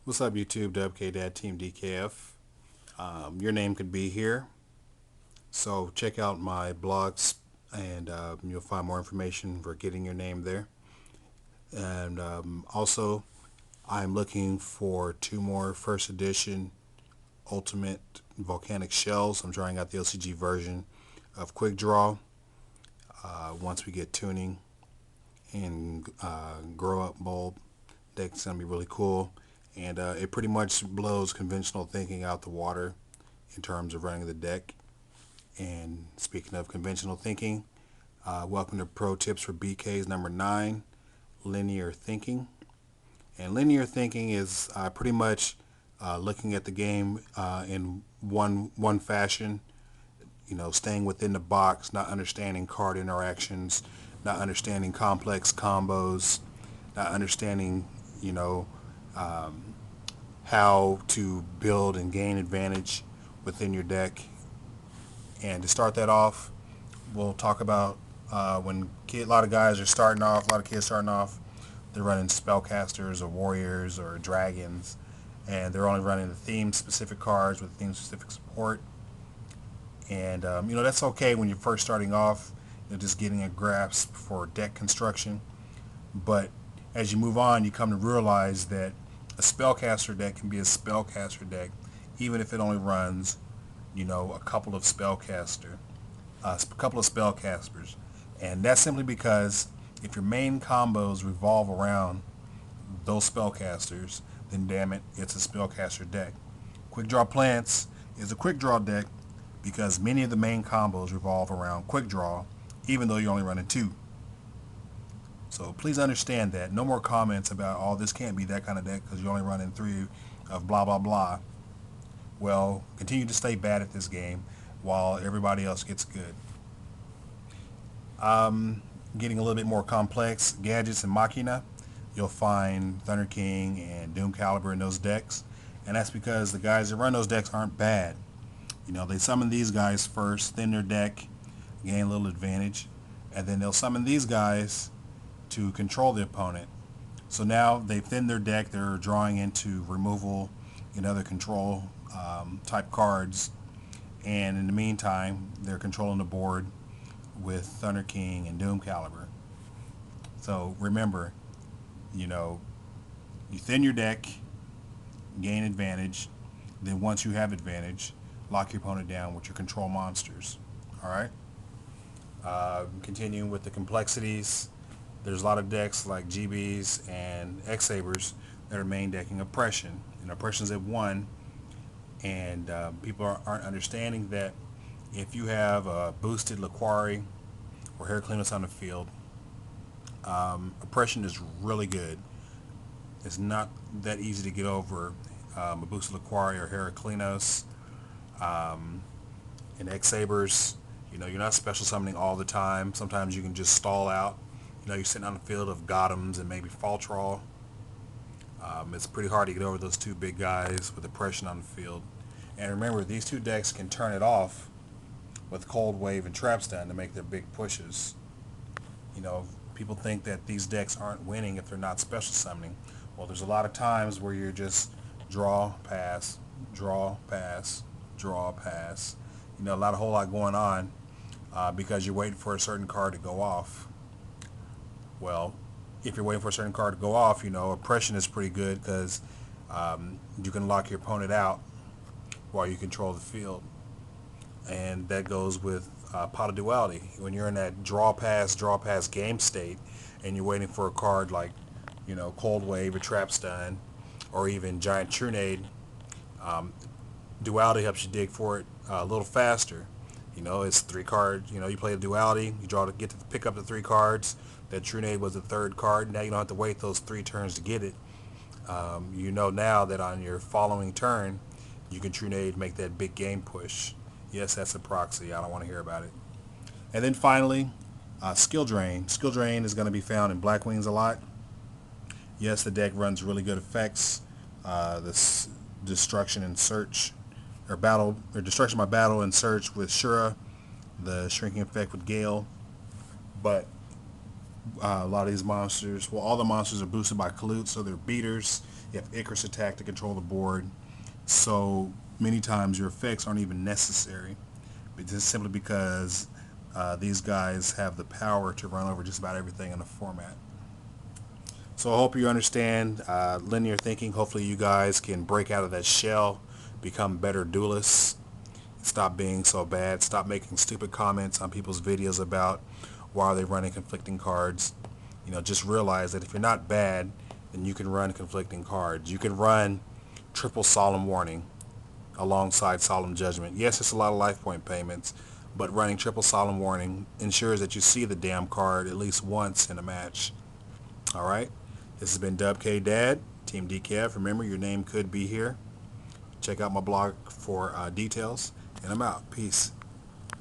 What's up, YouTube? WK Team DKF. Your name could be here. So check out my blogs and you'll find more information for getting your name there. And also, I'm looking for two more first edition Ultimate Volcanic Shells. I'm trying out the LCG version of Quick Draw. Once we get tuning and grow up bulb, deck's going to be really cool. And it pretty much blows conventional thinking out the water in terms of running the deck. And speaking of conventional thinking, welcome to Pro Tips for BK's number 9, linear thinking. And linear thinking is pretty much looking at the game in one fashion, staying within the box, not understanding card interactions, not understanding complex combos, not understanding, how to build and gain advantage within your deck. And to start that off, we'll talk about when a lot of guys are starting off, a lot of kids starting off, they're running spellcasters or warriors or dragons, and they're only running the theme-specific cards with theme-specific support. And that's okay when you're first starting off, just getting a grasp for deck construction. But as you move on, you come to realize that a spellcaster deck can be a spellcaster deck, even if it only runs, a couple of spellcasters, and that's simply because if your main combos revolve around those spellcasters, then damn it, it's a spellcaster deck. Quick Draw Plants is a quick draw deck because many of the main combos revolve around quick draw, even though you're only running 2. So please understand that. No more comments about, oh, this can't be that kind of deck because you're only running 3 of blah, blah, blah. Well, continue to stay bad at this game while everybody else gets good. Getting a little bit more complex, Gadgets and Machina. You'll find Thunder King and Doom Caliber in those decks. And that's because the guys that run those decks aren't bad. They summon these guys first, thin their deck, gain a little advantage. And then they'll summon these guys to control the opponent. So now they've thinned their deck, they're drawing into removal and other control type cards, and in the meantime they're controlling the board with Thunder King and Doom Caliber. So remember, you thin your deck, gain advantage, then once you have advantage, lock your opponent down with your control monsters. Alright? Continuing with the complexities, there's a lot of decks like GBs and X-Sabers that are main decking Oppression. And Oppression's at 1, and people aren't understanding that if you have a boosted Laquari or Heraclinos on the field, Oppression is really good. It's not that easy to get over a boosted Laquari or Heraclinos. And X-Sabers, you're not special summoning all the time. Sometimes you can just stall out. You're sitting on the field of Gothams and maybe Faltraw. It's pretty hard to get over those 2 big guys with Oppression on the field. And remember, these 2 decks can turn it off with Cold Wave and Trap Stun to make their big pushes. People think that these decks aren't winning if they're not special summoning. Well, there's a lot of times where you're just draw, pass, draw, pass, draw, pass. A whole lot going on because you're waiting for a certain card to go off. Well, if you're waiting for a certain card to go off, Oppression is pretty good because you can lock your opponent out while you control the field. And that goes with Pot of Duality. When you're in that draw pass game state and you're waiting for a card like, Cold Wave or Trap Stun or even Giant Trunade, Duality helps you dig for it a little faster. It's 3 cards. You play a Duality, you get to pick up the 3 cards. That Trunade was the 3rd card. Now you don't have to wait those 3 turns to get it. Now that on your following turn, you can Trunade, make that big game push. Yes, that's a proxy. I don't want to hear about it. And then finally, Skill Drain. Skill Drain is going to be found in Black Wings a lot. Yes, the deck runs really good effects. This Destruction and Search, or Destruction by Battle and Search with Shura, the Shrinking effect with Gale. But A lot of these monsters, well, all the monsters are boosted by Colute, so they're beaters. You have Icarus attack to control the board. So many times your effects aren't even necessary, but just simply because these guys have the power to run over just about everything in the format. So I hope you understand linear thinking. Hopefully you guys can break out of that shell, become better duelists, stop being so bad, stop making stupid comments on people's videos about why are they running conflicting cards. You know, just realize that if you're not bad, then you can run conflicting cards. You can run triple solemn warning alongside solemn judgment. Yes, it's a lot of life point payments, but running triple solemn warning ensures that you see the damn card at least once in a match. Alright, this has been Dub K Dad, Team DKF. Remember, your name could be here. Check out my blog for details, and I'm out. Peace.